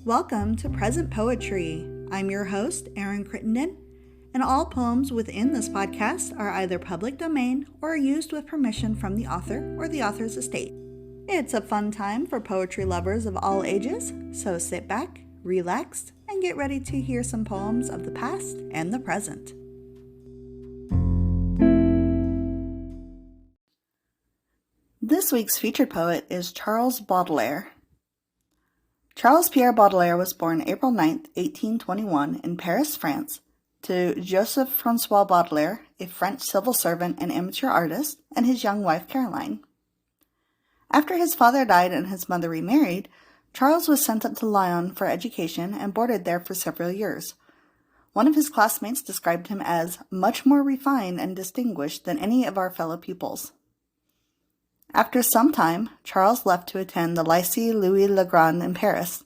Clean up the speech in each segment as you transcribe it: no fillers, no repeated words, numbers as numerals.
Welcome to Present Poetry. I'm your host, Erin Crittenden, and all poems within this podcast are either public domain or used with permission from the author or the author's estate. It's a fun time for poetry lovers of all ages, so sit back, relax, and get ready to hear some poems of the past and the present. This week's featured poet is Charles Baudelaire. Charles Pierre Baudelaire was born April 9, 1821, in Paris, France, to Joseph-François Baudelaire, a French civil servant and amateur artist, and his young wife Caroline. After his father died and his mother remarried, Charles was sent up to Lyon for education and boarded there for several years. One of his classmates described him as much more refined and distinguished than any of our fellow pupils. After some time, Charles left to attend the Lycee Louis-le-Grand in Paris.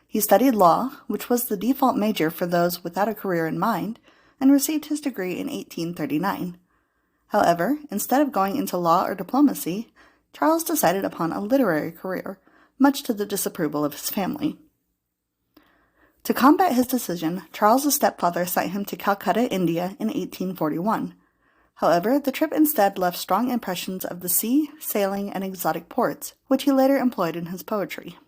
He studied law, which was the default major for those without a career in mind, and received his degree in 1839. However, instead of going into law or diplomacy, Charles decided upon a literary career, much to the disapproval of his family. To combat his decision, Charles's stepfather sent him to Calcutta, India in 1841. However, the trip instead left strong impressions of the sea, sailing, and exotic ports, which he later employed in his poetry.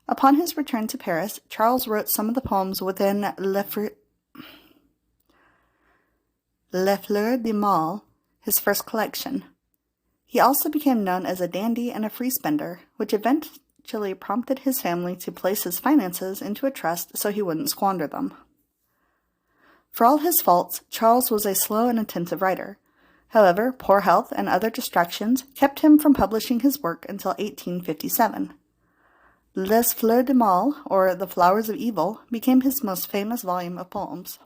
Upon his return to Paris, Charles wrote some of the poems within Les Fleurs du Mal, his first collection. He also became known as a dandy and a free spender, which eventually prompted his family to place his finances into a trust so he wouldn't squander them. For all his faults, Charles was a slow and attentive writer. However, poor health and other distractions kept him from publishing his work until 1857. Les Fleurs du Mal, or The Flowers of Evil, became his most famous volume of poems.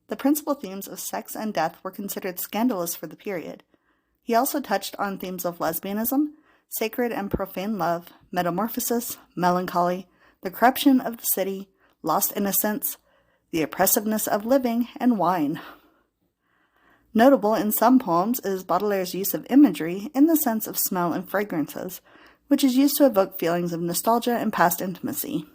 The principal themes of sex and death were considered scandalous for the period. He also touched on themes of lesbianism, sacred and profane love, metamorphosis, melancholy, the corruption of the city, lost innocence, the oppressiveness of living, and wine. Notable in some poems is Baudelaire's use of imagery in the sense of smell and fragrances, which is used to evoke feelings of nostalgia and past intimacy.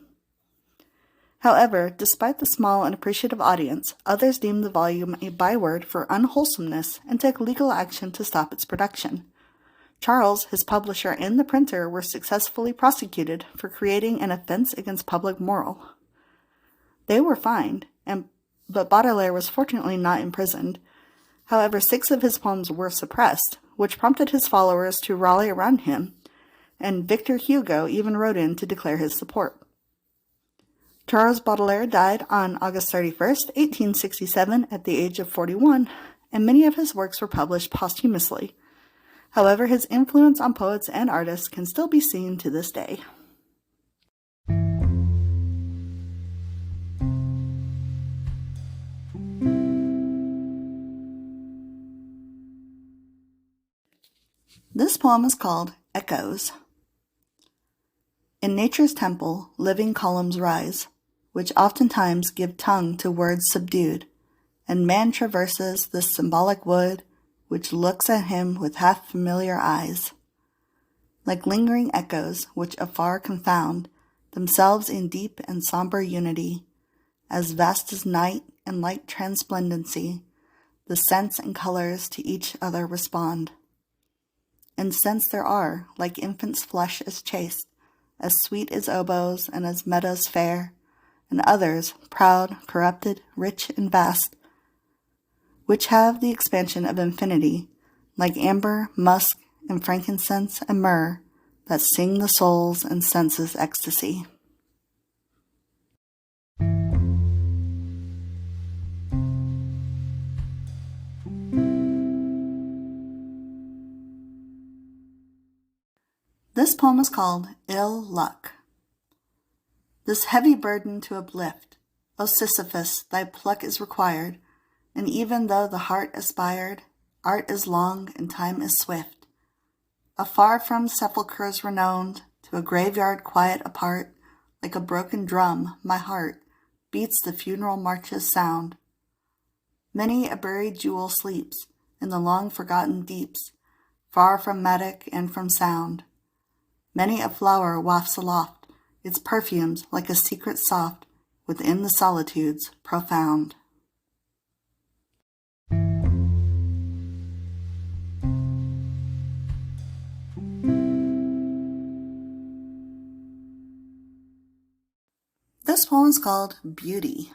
However, despite the small and appreciative audience, others deemed the volume a byword for unwholesomeness and took legal action to stop its production. Charles, his publisher, and the printer were successfully prosecuted for creating an offense against public moral. They were fined, but Baudelaire was fortunately not imprisoned. However, 6 of his poems were suppressed, which prompted his followers to rally around him, and Victor Hugo even wrote in to declare his support. Charles Baudelaire died on August 31, 1867, at the age of 41, and many of his works were published posthumously. However, his influence on poets and artists can still be seen to this day. This poem is called Echoes. In nature's temple, living columns rise, which oftentimes give tongue to words subdued, and man traverses this symbolic wood, which looks at him with half-familiar eyes. Like lingering echoes which afar confound themselves in deep and somber unity, as vast as night and light transplendency, the scents and colors to each other respond. And scents there are, like infant's flesh is chaste, as sweet as oboes and as meadows fair, and others, proud, corrupted, rich, and vast, which have the expansion of infinity, like amber, musk, and frankincense and myrrh, that sing the soul's and senses' ecstasy. This poem is called Ill Luck. This heavy burden to uplift, O Sisyphus, thy pluck is required, and even though the heart aspired, art is long and time is swift. Afar from sepulchres renowned, to a graveyard quiet apart, like a broken drum, my heart beats the funeral march's sound. Many a buried jewel sleeps in the long-forgotten deeps, far from mattock and from sound. Many a flower wafts aloft its perfumes like a secret soft within the solitudes profound. This poem is called Beauty.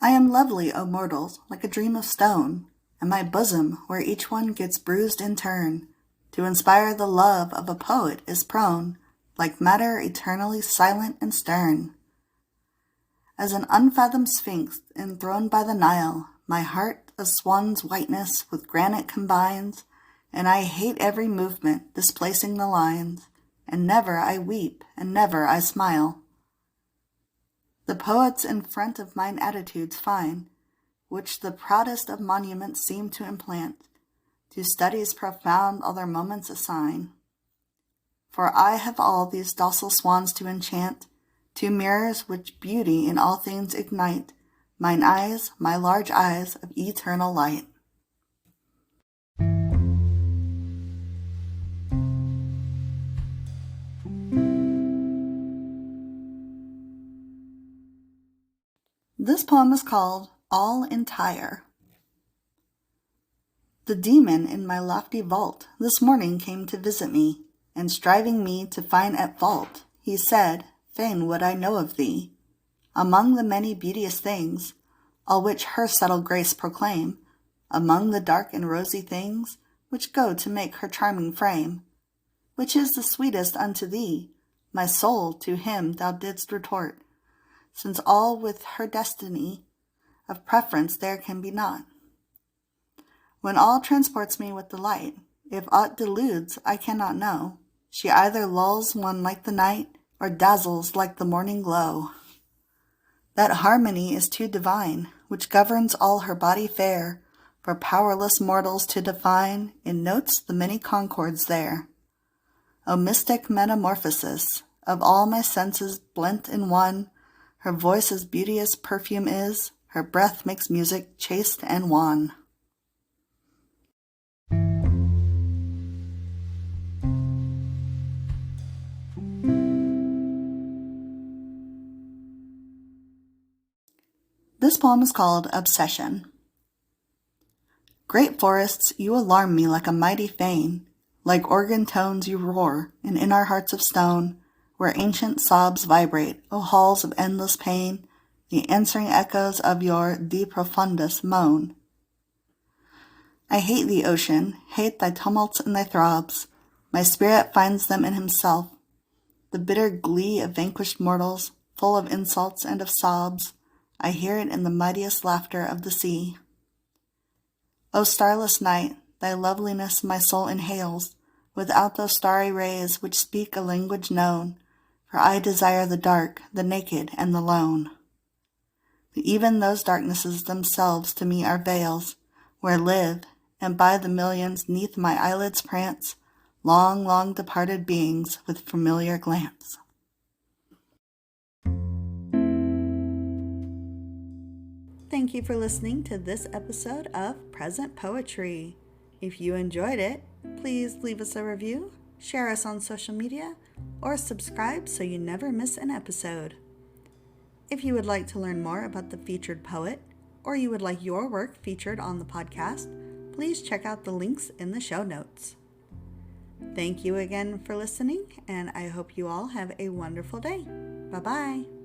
I am lovely, O mortals, like a dream of stone, and my bosom, where each one gets bruised in turn, to inspire the love of a poet is prone, like matter eternally silent and stern. As an unfathomed sphinx enthroned by the Nile, my heart a swan's whiteness with granite combines, and I hate every movement displacing the lines, and never I weep, and never I smile. The poets in front of mine attitudes fine, which the proudest of monuments seem to implant, to studies profound all their moments assign. For I have all these docile swans to enchant, two mirrors which beauty in all things ignite, mine eyes, my large eyes of eternal light. This poem is called All Entire. The demon in my lofty vault this morning came to visit me, and striving me to find at fault, he said, fain would I know of thee. Among the many beauteous things, all which her subtle grace proclaim, among the dark and rosy things, which go to make her charming frame, which is the sweetest unto thee, my soul to him thou didst retort, since all with her destiny of preference there can be not. When all transports me with delight, if aught deludes I cannot know, she either lulls one like the night, or dazzles like the morning glow. That harmony is too divine, which governs all her body fair, for powerless mortals to define in notes the many concords there. O mystic metamorphosis of all my senses blent in one, her voice as beauteous perfume is, her breath makes music chaste and wan. This poem is called Obsession. Great forests, you alarm me like a mighty fane, like organ tones you roar, and in our hearts of stone, where ancient sobs vibrate, O halls of endless pain, the answering echoes of your De Profundis moan. I hate thee, ocean, hate thy tumults and thy throbs. My spirit finds them in himself, the bitter glee of vanquished mortals, full of insults and of sobs. I hear it in the mightiest laughter of the sea. O starless night, thy loveliness my soul inhales, without those starry rays which speak a language known, for I desire the dark, the naked, and the lone. But even those darknesses themselves to me are veils, where live, and by the millions neath my eyelids prance, long, long departed beings with familiar glance. Thank you for listening to this episode of Present Poetry. If you enjoyed it, please leave us a review, share us on social media, or subscribe so you never miss an episode. If you would like to learn more about the featured poet, or you would like your work featured on the podcast, please check out the links in the show notes. Thank you again for listening, and I hope you all have a wonderful day. Bye-bye.